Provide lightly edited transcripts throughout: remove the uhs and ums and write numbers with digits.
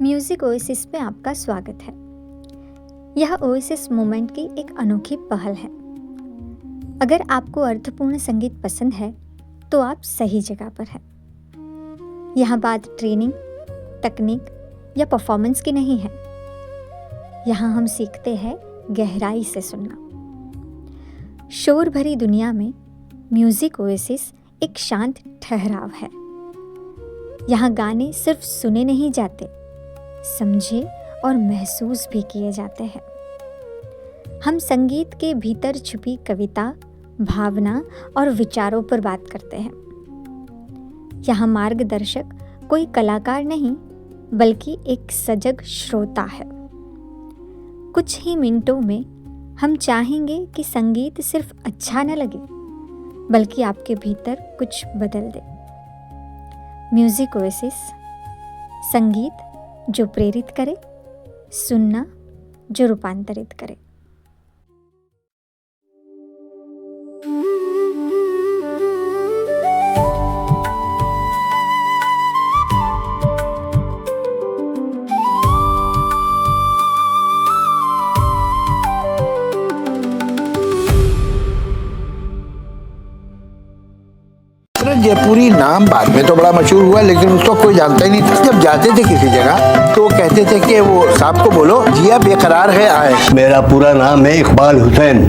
Music oasis में आपका स्वागत है। यह ओएसिस मोमेंट की एक अनोखी पहल है। अगर आपको अर्थपूर्ण संगीत पसंद है तो आप सही जगह पर हैं। यहाँ बात ट्रेनिंग, तकनीक या परफॉर्मेंस की नहीं है। यहाँ हम सीखते हैं गहराई से सुनना। शोर भरी दुनिया में म्यूज़िक ओएसिस एक शांत ठहराव है। यहाँ गाने सिर्फ सुने नहीं जाते, समझे और महसूस भी किए जाते हैं। हम संगीत के भीतर छुपी कविता, भावना और विचारों पर बात करते हैं। यहाँ मार्गदर्शक कोई कलाकार नहीं, बल्कि एक सजग श्रोता है। कुछ ही मिनटों में हम चाहेंगे कि संगीत सिर्फ अच्छा न लगे, बल्कि आपके भीतर कुछ बदल दे। म्यूज़िक ओएसिस, संगीत जो प्रेरित करे, सुनना जो रूपांतरित करे। जयपुरी नाम बाद में तो बड़ा मशहूर हुआ, लेकिन उसको कोई जानता ही नहीं था। जब जाते थे किसी जगह तो कहते थे कि वो साहब को बोलो जिया बेकरार है आए। मेरा पूरा नाम है इकबाल हुसैन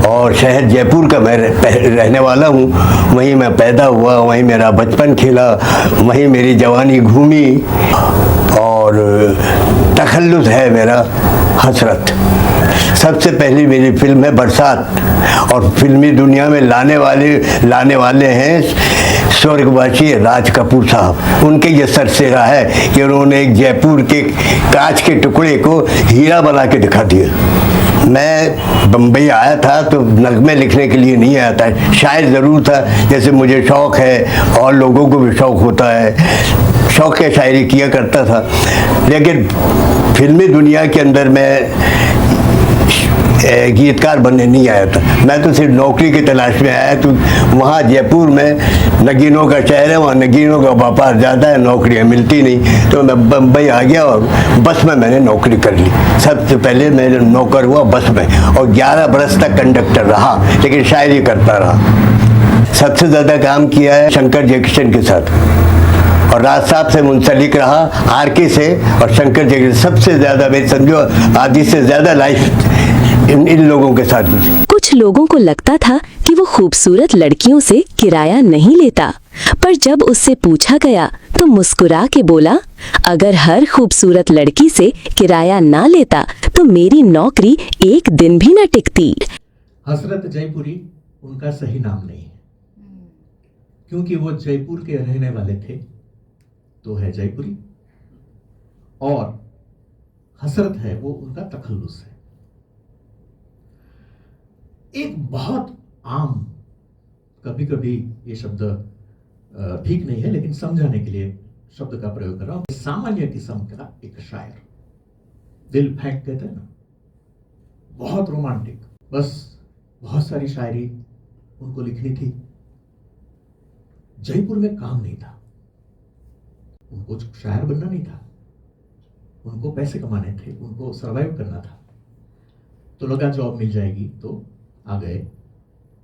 और शहर जयपुर का मैं रहने वाला हूँ। वहीं मैं पैदा हुआ, वहीं मेरा बचपन खेला, वहीं मेरी जवानी घूमी और तखल्लुस है मेरा हसरत। सबसे पहली मेरी फिल्म है बरसात और फिल्मी दुनिया में लाने वाले हैं स्वर्गवासी राज कपूर साहब। उनके ये सरसेरा है कि उन्होंने एक जयपुर के कांच के टुकड़े को हीरा बना के दिखा दिया। मैं बम्बई आया था तो नगमे लिखने के लिए नहीं आया था, शायर ज़रूर था, जैसे मुझे शौक़ है और लोगों को भी शौक़ होता है। शौक़ के शायरी किया करता था, लेकिन फिल्मी दुनिया के अंदर मैं गीतकार बनने नहीं आया था। मैं तो सिर्फ नौकरी की तलाश में आया। तो वहाँ जयपुर में नगीनों का शहर है, वहाँ नगीनों का व्यापार ज़्यादा है, नौकरियाँ मिलती नहीं। तो मैं बम्बई आ गया और बस में मैंने नौकरी कर ली। सबसे पहले मैं नौकर हुआ बस में और 11 बरस तक कंडक्टर रहा, लेकिन शायरी करता रहा। सबसे ज़्यादा काम किया है शंकर जयकिशन के साथ और राज साहब से मुंसलिक रहा, आरके से और शंकर जयकिशन। सबसे ज़्यादा मेरी समझो आदि से ज़्यादा लाइफ इन लोगों के साथ भी। कुछ लोगों को लगता था कि वो खूबसूरत लड़कियों से किराया नहीं लेता, पर जब उससे पूछा गया तो मुस्कुरा के बोला, अगर हर खूबसूरत लड़की से किराया ना लेता तो मेरी नौकरी एक दिन भी न टिकती। हसरत जयपुरी उनका सही नाम नहीं है, क्योंकि वो जयपुर के रहने वाले थे तो है जयपुरी, और हसरत है वो उनका तखल्लुस है। एक बहुत आम, कभी कभी ये शब्द ठीक नहीं है लेकिन समझाने के लिए शब्द का प्रयोग कर रहा हूं। सामान्य किस्म का एक शायर, दिल फेंक कहते हैं ना, बहुत रोमांटिक, बस बहुत सारी शायरी उनको लिखनी थी। जयपुर में काम नहीं था, उनको शायर बनना नहीं था, उनको पैसे कमाने थे, उनको सरवाइव करना था। तो लगा जॉब मिल जाएगी तो आ गए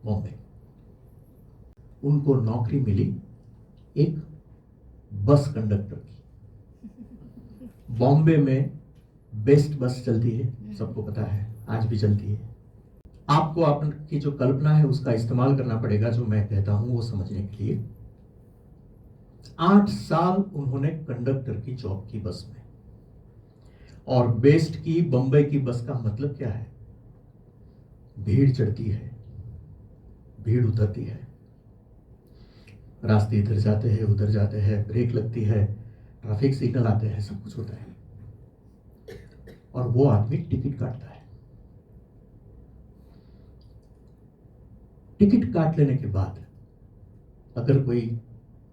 बॉम्बे। उनको नौकरी मिली एक बस कंडक्टर की। बॉम्बे में बेस्ट बस चलती है, सबको पता है, आज भी चलती है। आपको आपकी जो कल्पना है उसका इस्तेमाल करना पड़ेगा, जो मैं कहता हूं वो समझने के लिए। 8 साल उन्होंने कंडक्टर की जॉब की बस में, और बेस्ट की बंबई की बस का मतलब क्या है? भीड़ चढ़ती है, भीड़ उतरती है, रास्ते इधर जाते हैं उधर जाते हैं, ब्रेक लगती है, ट्रैफिक सिग्नल आते हैं, सब कुछ होता है, और वो आदमी टिकट काटता है। टिकट काट लेने के बाद अगर कोई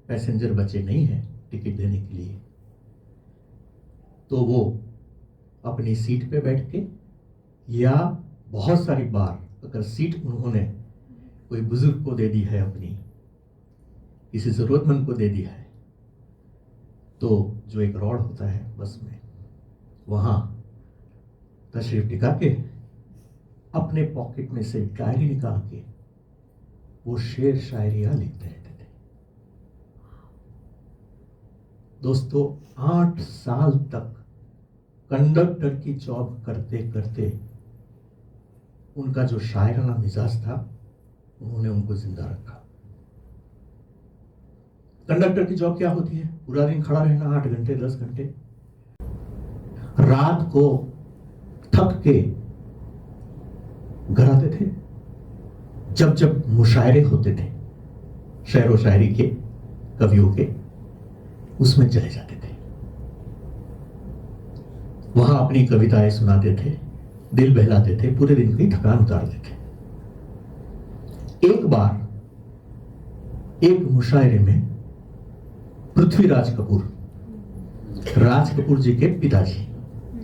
पैसेंजर बचे नहीं है टिकट देने के लिए, तो वो अपनी सीट पे बैठ के, या बहुत सारी बार अगर सीट उन्होंने कोई बुजुर्ग को दे दी है, अपनी किसी जरूरतमंद को दे दिया है, तो जो एक रॉड होता है बस में, वहाँ तशरीफ टिका के अपने पॉकेट में से डायरी निकाल के वो शेर शायरियाँ लिखते रहते थे। दोस्तों 8 साल तक कंडक्टर की जॉब करते करते उनका जो शायराना मिजाज था, उन्होंने उनको जिंदा रखा। कंडक्टर की जॉब क्या होती है? पूरा दिन खड़ा रहना, 8 घंटे 10 घंटे। रात को थक के घर आते थे। जब जब मुशायरे होते थे शेर व शायरी के, कवियों के, उसमें चले जाते थे। वहां अपनी कविताएं सुनाते थे, दिल बहलाते थे, पूरे दिन की थकान उतारते थे। एक बार एक मुशायरे में पृथ्वीराज कपूर, राज कपूर जी के पिताजी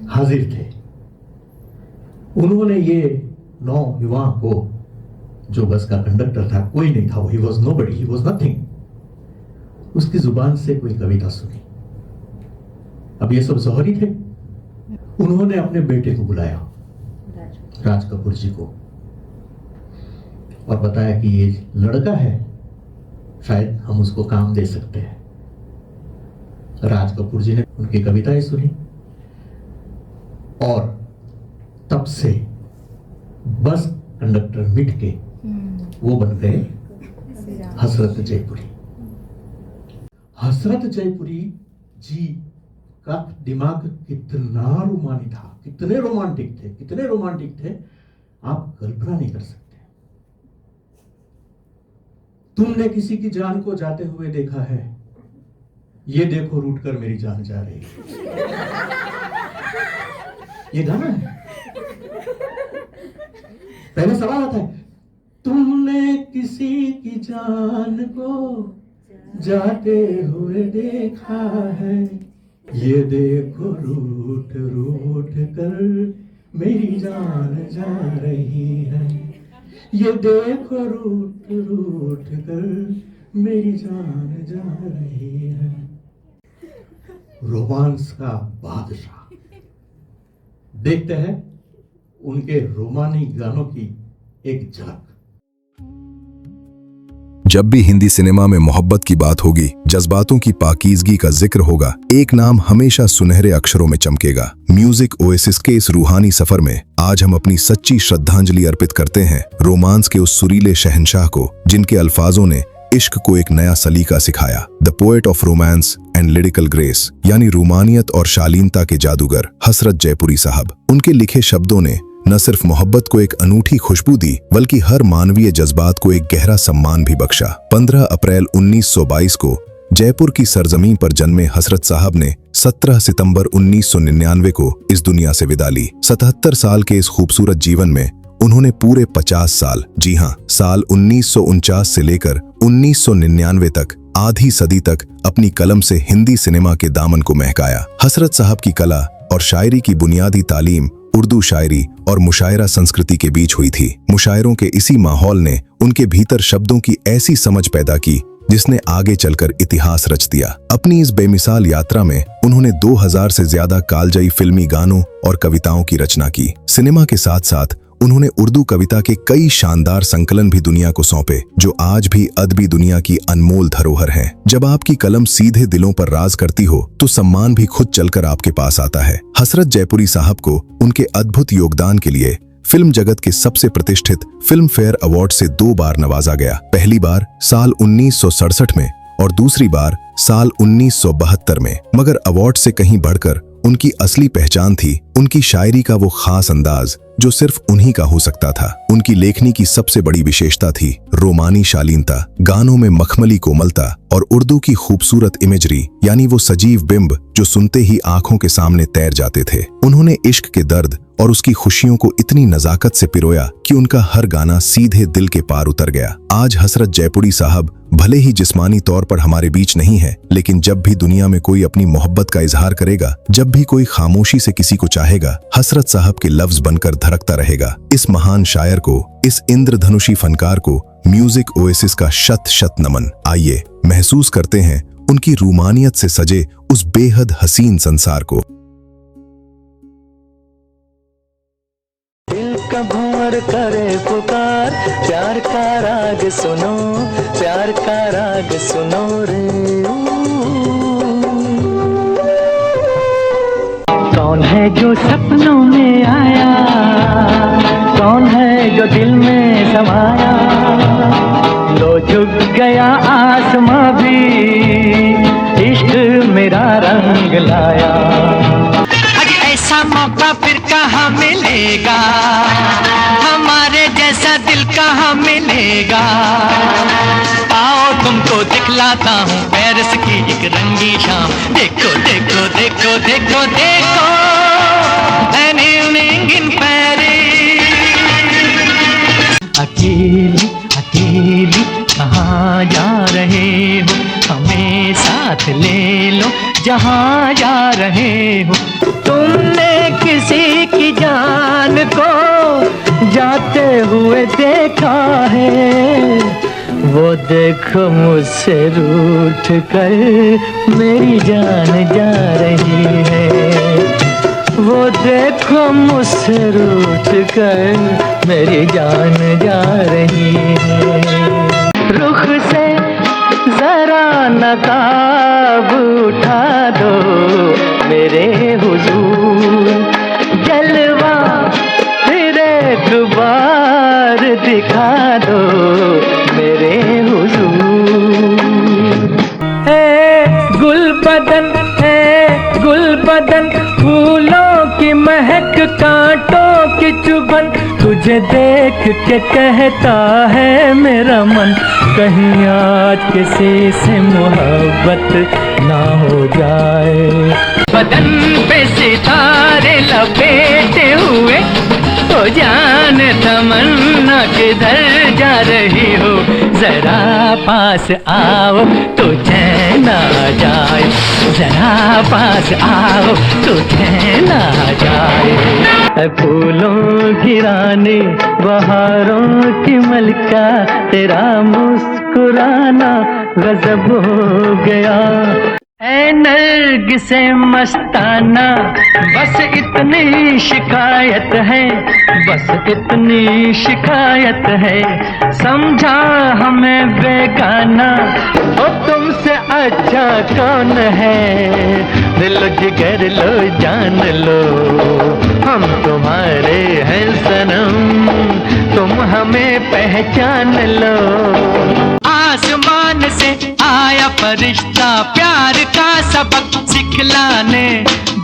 हाजिर थे। उन्होंने ये नौयुवान को, जो बस का कंडक्टर था, कोई नहीं था, he was nobody, he was nothing, उसकी जुबान से कोई कविता सुनी। अब ये सब जौहरी थे। उन्होंने अपने बेटे को बुलाया, राज कपूर जी को, और बताया कि ये लड़का है, शायद हम उसको काम दे सकते हैं। राज कपूर जी ने उनकी कविताएं सुनी और तब से बस कंडक्टर मिट के वो बन गए हसरत जयपुरी। हसरत जयपुरी जी का दिमाग कितना रोमानी था, कितने रोमांटिक थे, आप कल्पना नहीं कर सकते। तुमने किसी की जान को जाते हुए देखा है, ये देखो रूठ कर मेरी जान जा रही है। ये गाना है। पहले सवाल आता है, तुमने किसी की जान को जाते हुए देखा है, ये देखो रूठ रूठ कर मेरी जान जा रही है, ये देखो रूठ रूठ कर मेरी जान जा रही है। रोमांस का बादशाह। देखते हैं उनके रोमानी गानों की एक झलक। जब भी हिंदी सिनेमा में मोहब्बत की बात होगी, जज्बातों की पाकीज़गी का जिक्र होगा, एक नाम हमेशा सुनहरे अक्षरों में चमकेगा। म्यूजिक ओएसिस के इस रूहानी सफर में आज हम अपनी सच्ची श्रद्धांजलि अर्पित करते हैं रोमांस के उस सुरीले शहंशाह को, जिनके अल्फाजों ने इश्क को एक नया सलीका सिखाया। The poet of romance and lyrical grace, यानी रूमानियत और शालीनता के जादूगर हसरत जयपुरी साहब। उनके लिखे शब्दों ने न सिर्फ मोहब्बत को एक अनूठी खुशबू दी, बल्कि हर मानवीय जज्बात को एक गहरा सम्मान भी बख्शा। 15 अप्रैल 1922 को जयपुर की सरजमीन पर जन्मे हसरत साहब ने 17 सितंबर 1999 को इस दुनिया से विदा ली। 77 साल के इस खूबसूरत जीवन में उन्होंने पूरे 50 साल, जी हां, साल 1949 से लेकर 1999 तक, आधी सदी तक अपनी कलम से हिंदी सिनेमा के दामन को महकाया। हसरत साहब की कला और शायरी की बुनियादी तालीम उर्दू शायरी और मुशायरा संस्कृति के बीच हुई थी। मुशायरों के इसी माहौल ने उनके भीतर शब्दों की ऐसी समझ पैदा की जिसने आगे चलकर इतिहास रच दिया। अपनी इस बेमिसाल यात्रा में उन्होंने 2000 से ज्यादा कालजयी फिल्मी गानों और कविताओं की रचना की। सिनेमा के साथ साथ उन्होंने उर्दू कविता के कई शानदार संकलन भी दुनिया को सौंपे, जो आज भी अदबी दुनिया की अनमोल धरोहर हैं। जब आपकी कलम सीधे दिलों पर राज करती हो तो सम्मान भी खुद चलकर आपके पास आता है। हसरत जयपुरी साहब को उनके अद्भुत योगदान के लिए फिल्म जगत के सबसे प्रतिष्ठित फिल्म फेयर अवार्ड से 2 बार नवाजा गया। पहली बार साल 1967 में और दूसरी बार साल 1972 में। मगर अवार्ड से कहीं बढ़कर उनकी असली पहचान थी उनकी शायरी का वो खास अंदाज जो सिर्फ उन्हीं का हो सकता था। उनकी लेखनी की सबसे बड़ी विशेषता थी रोमानी शालीनता, गानों में मखमली कोमलता और उर्दू की खूबसूरत इमेजरी, यानी वो सजीव बिंब जो सुनते ही आंखों के सामने तैर जाते थे। उन्होंने इश्क के दर्द और उसकी खुशियों को इतनी नजाकत से पिरोया कि उनका हर गाना सीधे दिल के पार उतर गया। आज हसरत जयपुरी साहब भले ही जिस्मानी तौर पर हमारे बीच नहीं है, लेकिन जब भी दुनिया में कोई अपनी मोहब्बत का इजहार करेगा, जब भी कोई खामोशी से किसी को चाहेगा, हसरत साहब के लफ्ज बनकर धड़कता रहेगा। इस महान शायर को, इस इंद्रधनुषी फनकार को म्यूजिक ओएसिस का शत शत नमन। आइए महसूस करते हैं उनकी रूमानियत से सजे उस बेहद हसीन संसार को। दिल का भंवर करे पुकार, प्यार का राग सुनो, प्यार का राग सुनो रे। कौन है जो सपनों में आया, कौन है जो दिल में समाया, लो झुक गया आसमां भी, इश्क मेरा रंग लाया। आज ऐसा मौका फिर कहाँ मिलेगा, हमारे जैसा दिल कहाँ मिलेगा। आओ तुमको दिखलाता हूँ पेरिस की एक रंगी शाम। देखो देखो देखो देखो देखो an evening in Paris। अकेली अकेली कहाँ जा रहे हो, हमें साथ ले लो जहाँ जा रहे हो। तुमने किसी की जान को जाते हुए देखा है, वो देखो मुझसे रूठ कर मेरी जान जा रही है। वो देखो मुझसे रूठ कर मेरी जान जा रही है। रुख से जरा नकाब उठा दो मेरे हुजूर, जलवा फिर एक बार दिखा दो मेरे हुजूर। गुलबदन है गुलबदन, फूलों की महक कांटों की चुभन, तुझे देख के कहता है मेरा मन, कहीं आज किसी से मोहब्बत ना हो जाए। बदन पे सितारे लपेटे हुए, तो जान तमन्ना किधर जा रही हो, जरा पास आओ तो चैन आ जाए, जरा पास आओ तो चैन आ जाए। फूलों की रानी बहारों की मलका, तेरा मुस्कुराना गजब हो गया। ऐ नर्ग से मस्ताना बस इतनी शिकायत है, बस इतनी शिकायत है, समझा हमें बेगाना, ओ तुमसे अच्छा कौन है, दिल जिगर लो जान लो, हम तुम्हारे हैं सनम, तुम हमें पहचान लो। आसमान से आया फरिश्ता प्यार का सबक सिखलाने,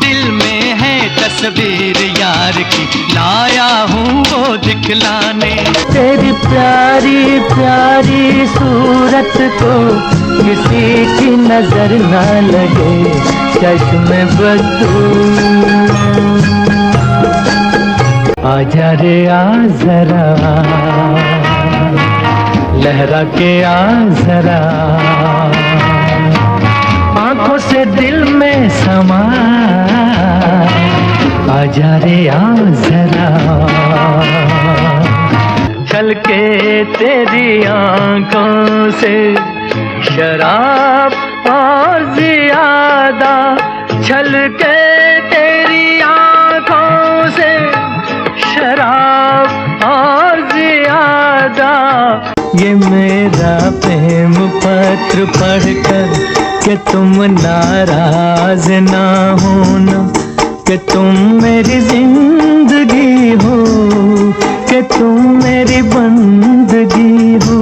दिल में है तस्वीर यार की, लाया हूँ वो दिखलाने। तेरी प्यारी प्यारी सूरत को किसी की नजर ना लगे, चश्मे बदू आजा रे आ जरा, लहरा के आ जरा, आंखों से दिल में समा, आजा रे आ जरा। छलके तेरी आंखों से शराब और ज्यादा, छलके तेरी आंखों से शराब और ज्यादा। ये मेरा प्रेम पत्र पढ़कर कि तुम नाराज ना होना, कि तुम मेरी जिंदगी हो, कि तुम मेरी बंदगी हो।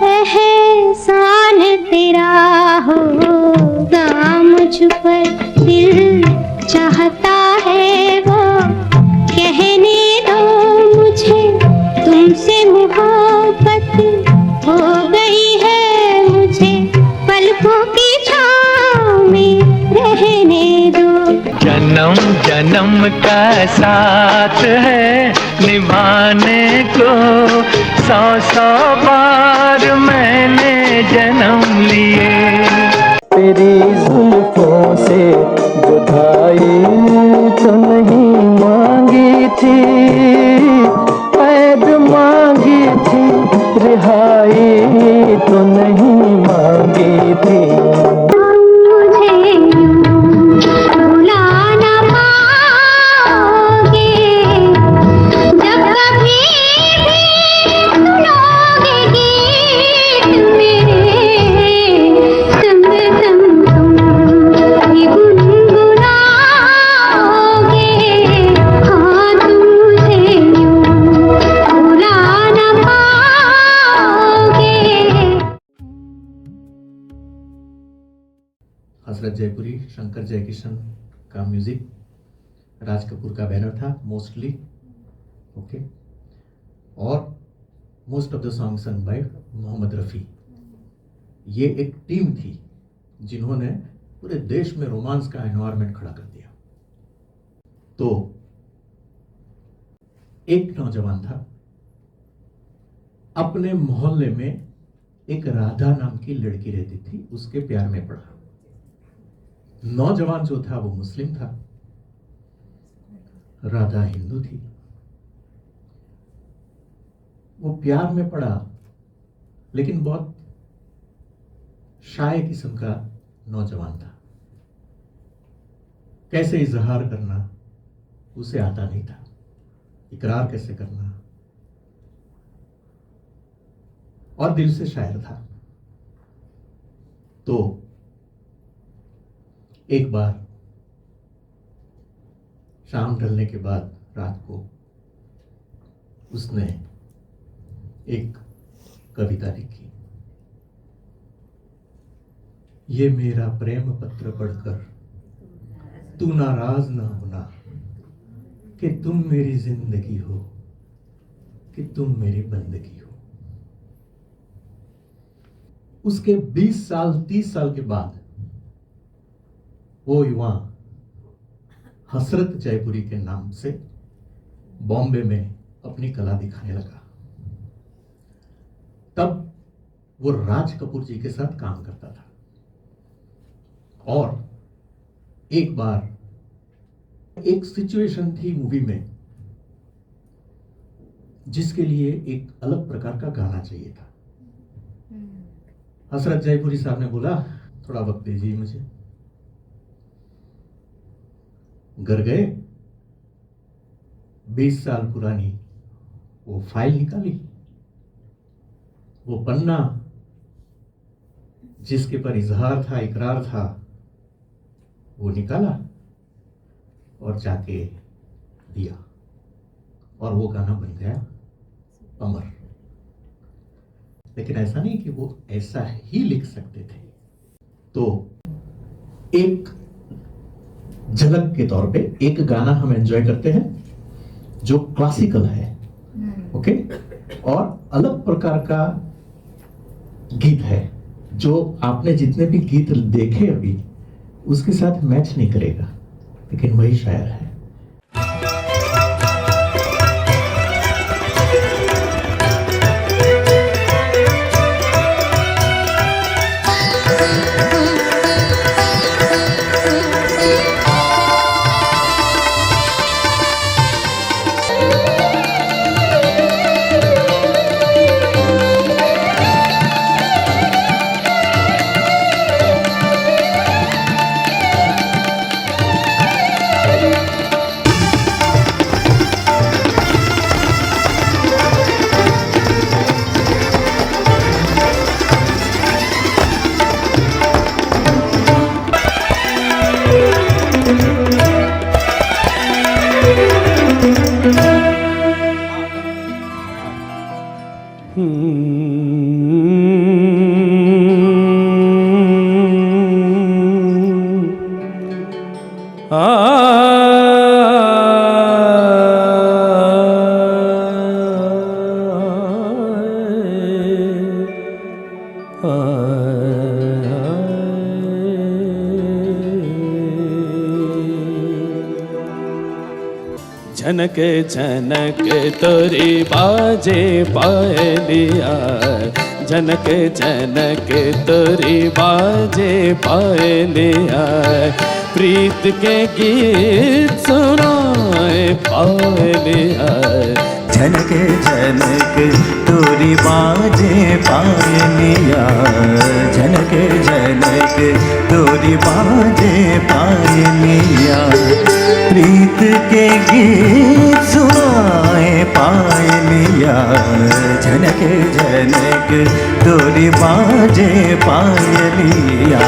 एहसान तेरा होगा मुझ पर, दिल चाहता है वो कहने दो मुझे, तुमसे मोहब्बत हो गई है मुझे, पलकों की छाँव में रहने दो। जन्म जन्म का साथ है निभाने को, 100 बार मैंने जन्म लिए। तेरी जुल्फों से जुदाई तो नहीं मांगी थी, कैद मांगी थी, रिहाई तो नहीं मांगी थी। शंकर जयकिशन का म्यूजिक, राज कपूर का बैनर था मोस्टली, ओके, और most of the song sung by Mohammed Rafi. ये एक टीम थी जिन्होंने पूरे देश में रोमांस का एनवायरनमेंट खड़ा कर दिया। तो एक नौजवान था, अपने मोहल्ले में एक राधा नाम की लड़की रहती थी, उसके प्यार में पड़ा। नौजवान जो था वो मुस्लिम था, राधा हिंदू थी। वो प्यार में पड़ा, लेकिन बहुत शाय किस्म का नौजवान था। कैसे इजहार करना उसे आता नहीं था, इकरार कैसे करना, और दिल से शायर था। तो एक बार शाम ढलने के बाद रात को उसने एक कविता लिखी। ये मेरा प्रेम पत्र पढ़कर तू नाराज ना होना, कि तुम मेरी जिंदगी हो, कि तुम मेरी बंदगी हो। उसके 20 साल 30 साल के बाद वो युवा हसरत जयपुरी के नाम से बॉम्बे में अपनी कला दिखाने लगा। तब वो राज कपूर जी के साथ काम करता था, और एक बार एक सिचुएशन थी मूवी में जिसके लिए एक अलग प्रकार का गाना चाहिए था। हसरत जयपुरी साहब ने बोला, थोड़ा वक्त दीजिए मुझे। घर गए, 20 साल पुरानी वो फाइल निकाली, वो पन्ना जिसके पर इजहार था, इकरार था, वो निकाला और जाके दिया, और वो गाना बन गया अमर। लेकिन ऐसा नहीं कि वो ऐसा ही लिख सकते थे। तो एक झलक के तौर पे एक गाना हम एंजॉय करते हैं जो क्लासिकल है, ओके, और अलग प्रकार का गीत है जो आपने जितने भी गीत देखे अभी उसके साथ मैच नहीं करेगा, लेकिन वही शायर है। झनक झनक तोरी बाजे पायलिया, झनक झनक तोरी बाजे पायलिया, प्रीत के गीत सुनाए पायलिया। झनक झनक तोरी बाजे पायलिया, झनक झनक तोरी बाजे पायलिया, प्रीत के गीत सुनाए पायलिया। झनक झनक तोरी बाजे पायलिया।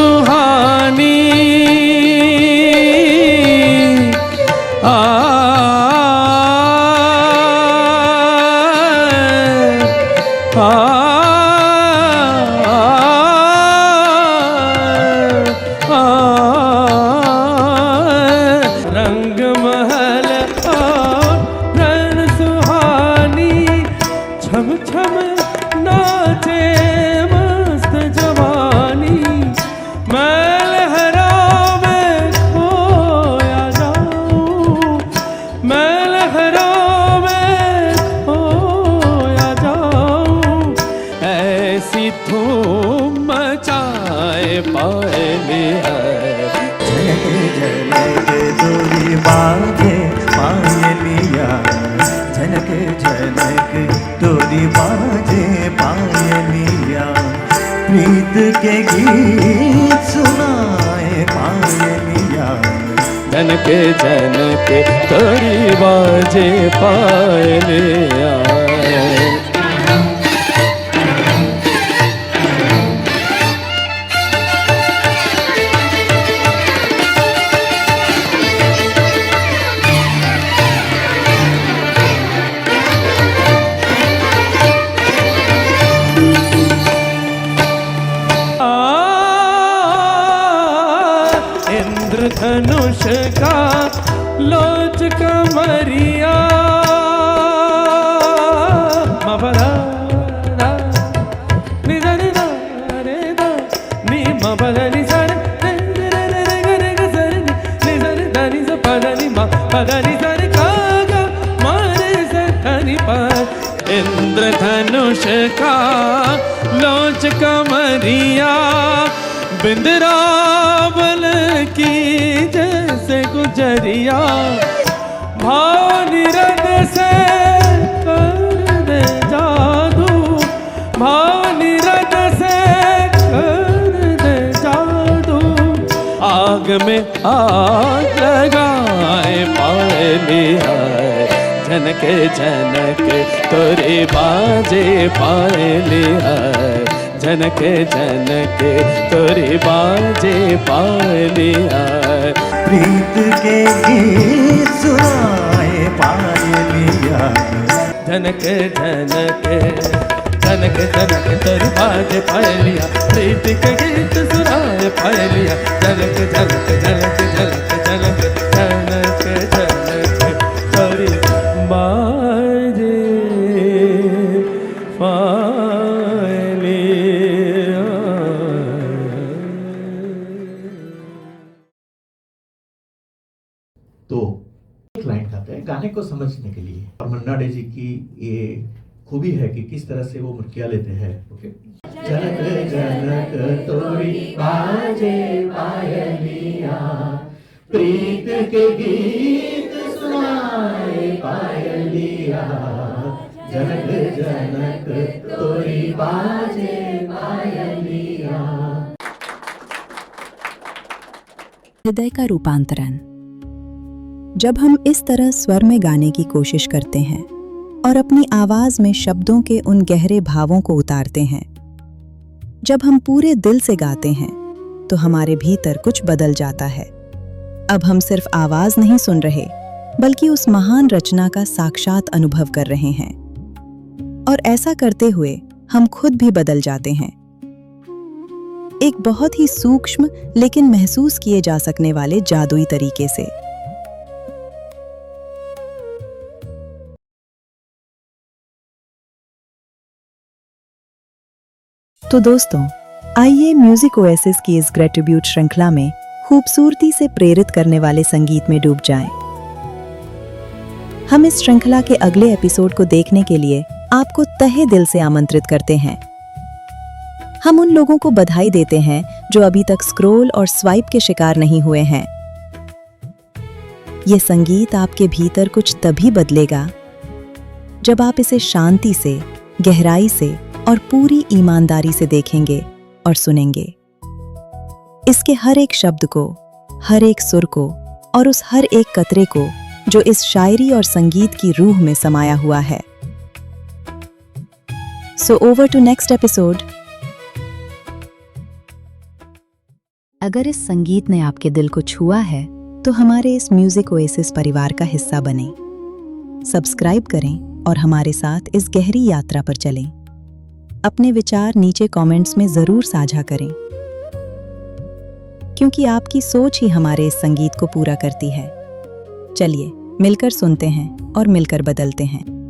सुहानी रंग महल रन सुहानी छम छम नाचे मस्त जवानी मैं लहरों में खोया जाऊं मैं लहरों में खोया जाऊं ऐसी धूम मचाए पायलिया झनक दूरी बाजे पायलिया झनक झनक दूरी बाजे पायलिया प्रीत के गीत सुनाए पायलिया जनक जनक तोरी बाजे पायलिया इंद्रधनुष का लोच कमरिया मबरा निधन रे दा नी मबरा नि सर रे रे रे रे रे ग सर नि सर धनि स पदनि म पदनि सर का ग मारे स धनि प इंद्रधनुष का लोच कमरिया बिंद्रावल की जैसे गुजरिया भाव निरद से कर दे जादू भाव निरद से कर दे जादू आग में आग लगाए पायलिया झनक झनक तोरे बाजे पायलिया झनक झनक तोरी बाजे पायलिया प्रीत के गीत सुनाए पायलिया झनक झनक झनक झनक तोरी बाजे पायलिया प्रीत के गीत सुनाए पायलिया झनक झनक झनक झनक झनक झनक झनक तोरी बाजे तो एक लाइन गाते हैं गाने को समझने के लिए और मन्ना डे जी की ये खूबी है कि किस तरह से वो मुर्किया लेते हैं। ओके जनक जनक तोरी बाजे पायलिया प्रीत के गीत सुनाए पायलिया जनक जनक तोरी बाजे पायलिया। हृदय का रूपांतरण। जब हम इस तरह स्वर में गाने की कोशिश करते हैं और अपनी आवाज में शब्दों के उन गहरे भावों को उतारते हैं, जब हम पूरे दिल से गाते हैं तो हमारे भीतर कुछ बदल जाता है। अब हम सिर्फ आवाज नहीं सुन रहे बल्कि उस महान रचना का साक्षात अनुभव कर रहे हैं, और ऐसा करते हुए हम खुद भी बदल जाते हैं, एक बहुत ही सूक्ष्म लेकिन महसूस किए जा सकने वाले जादुई तरीके से। तो दोस्तों, आइए म्यूजिक ओएसिस की इस ग्रेटिट्यूड श्रृंखला में खूबसूरती से प्रेरित करने वाले संगीत में डूब जाएं। हम इस श्रृंखला के अगले एपिसोड को देखने के लिए आपको तहे दिल से आमंत्रित करते हैं। हम उन लोगों को बधाई देते हैं जो अभी तक स्क्रॉल और स्वाइप के शिकार नहीं हुए हैं। ये संगीत आपके भीतर कुछ तभी बदलेगा जब आप इसे शांति से, गहराई से और पूरी ईमानदारी से देखेंगे और सुनेंगे। इसके हर एक शब्द को, हर एक सुर को और उस हर एक कतरे को जो इस शायरी और संगीत की रूह में समाया हुआ है। So over to next episode. अगर इस संगीत ने आपके दिल को छुआ है तो हमारे इस म्यूजिक ओएसिस परिवार का हिस्सा बनें। सब्सक्राइब करें और हमारे साथ इस गहरी यात्रा पर चलें। अपने विचार नीचे कमेंट्स में जरूर साझा करें, क्योंकि आपकी सोच ही हमारे इस संगीत को पूरा करती है। चलिए मिलकर सुनते हैं और मिलकर बदलते हैं।